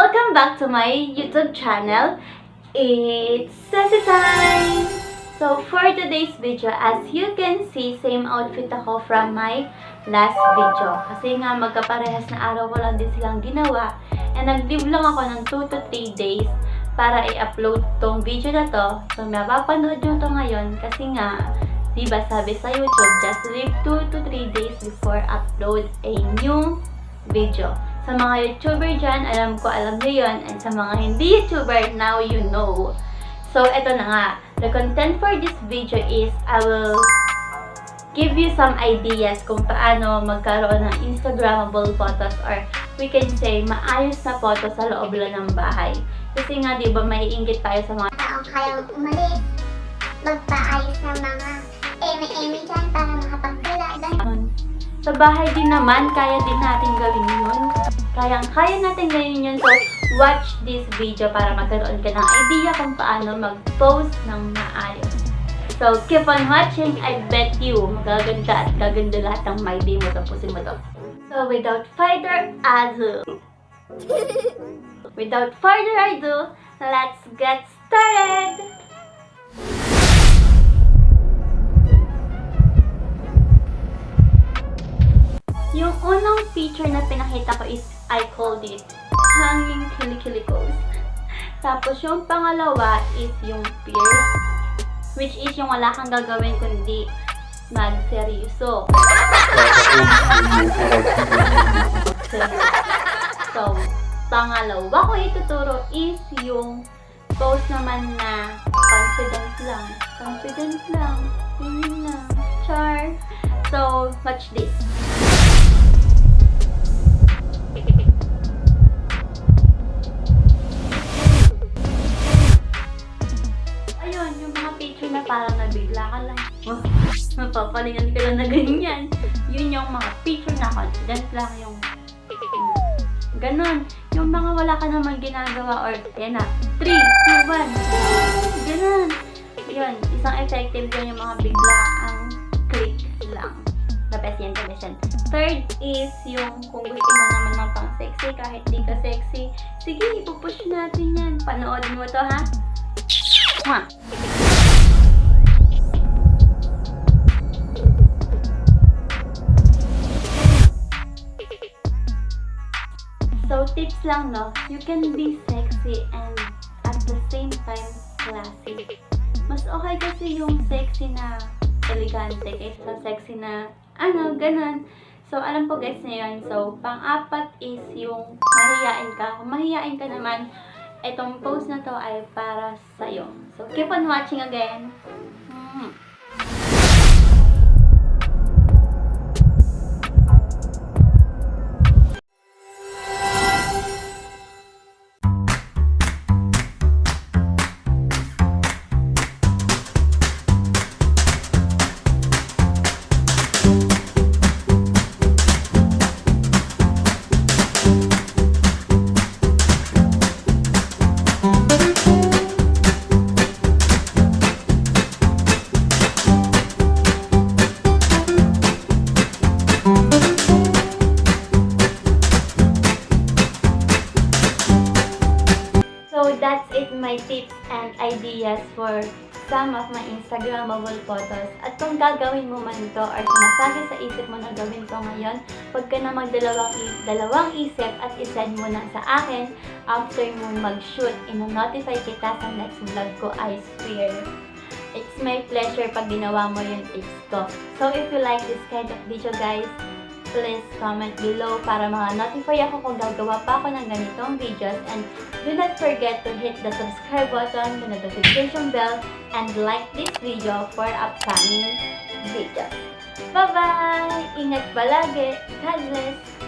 Welcome back to my YouTube channel. It's Sassy time! So for today's video, as you can see, same outfit ako from my last video. Kasi nga magkaparehas na araw ko lang din silang ginawa. And nag-leave lang ako ng 2 to 3 days para i-upload tong video na to. So mapapanood nyo to ngayon kasi nga, diba sabi sa YouTube, just leave 2 to 3 days before upload a new video. Sa mga YouTuber dyan, alam nyo yun. And sa mga hindi YouTuber, now you know. So, eto na nga. The content for this video is, I will give you some ideas kung paano magkaroon ng Instagrammable photos or we can say, maayos na photo sa loob lang ng bahay. Kasi nga, di ba, maiinggit tayo sa mga taong kayang umalis, magpaayos ng mga eme-eme dyan para makapagtula. Sa bahay din naman, kaya din natin gawin yun. Kaya natin gawin yun. So, watch this video para magkaroon ka ng idea kung paano mag-post ng maayos. So, keep on watching. I bet you, magaganda at gaganda lahat ng my day mo. Tapusin mo to. So, without further ado, let's get started! Yung unang picture na pinakita ko is, I called it hanging kili-kili pose. Tapos yung pangalawa is yung pierce, which is yung wala kang gagawin kundi magseryoso. So, pangalawa ko ituturo is yung pose naman na confidence lang. Confidence lang. Yun lang. Char. So, watch this. Ayun, yung mga picture na parang nabigla ka lang. Mapapalingan ka lang na ganyan. Yun yung mga picture na confident lang. Yung ganon. Yung mga wala ka naman ginagawa or, ayan na, 3, 2, 1. Ganon. Yun, isang effective yun yung mga biglaang click lang. The best yan, the best yan. Third is yung kung gusto mo naman ng pang sexy kahit di ka sexy. Sige, ipupush natin yan. Panoodin mo to, ha? Mwah! So, tips lang, no? You can be sexy and at the same time classy. Mas okay kasi yung sexy na elegante kaysa sa sexy na ano, ganun. So, alam po guys na yun. So, pang-apat is yung mahihain ka. Kung mahihain ka naman, itong post na to ay para sa'yo. So, keep on watching again. So, that's it, my tips and ideas for some of my Instagrammable photos. At kung gagawin mo man ito or sumasagi sa isip mo na gawin ko ngayon, huwag ka na magdalawang isip at isend mo na sa akin after mo mag-shoot. Ino-notify kita sa next vlog ko, I swear. It's my pleasure pag ginawa mo yung tips ko. So, if you like this kind of video, guys, please comment below para notify ako kung gagawa pa ako ng ganitong videos. And do not forget to hit the subscribe button, the notification bell, and like this video for upcoming videos. Bye-bye! Ingat palagi! God bless!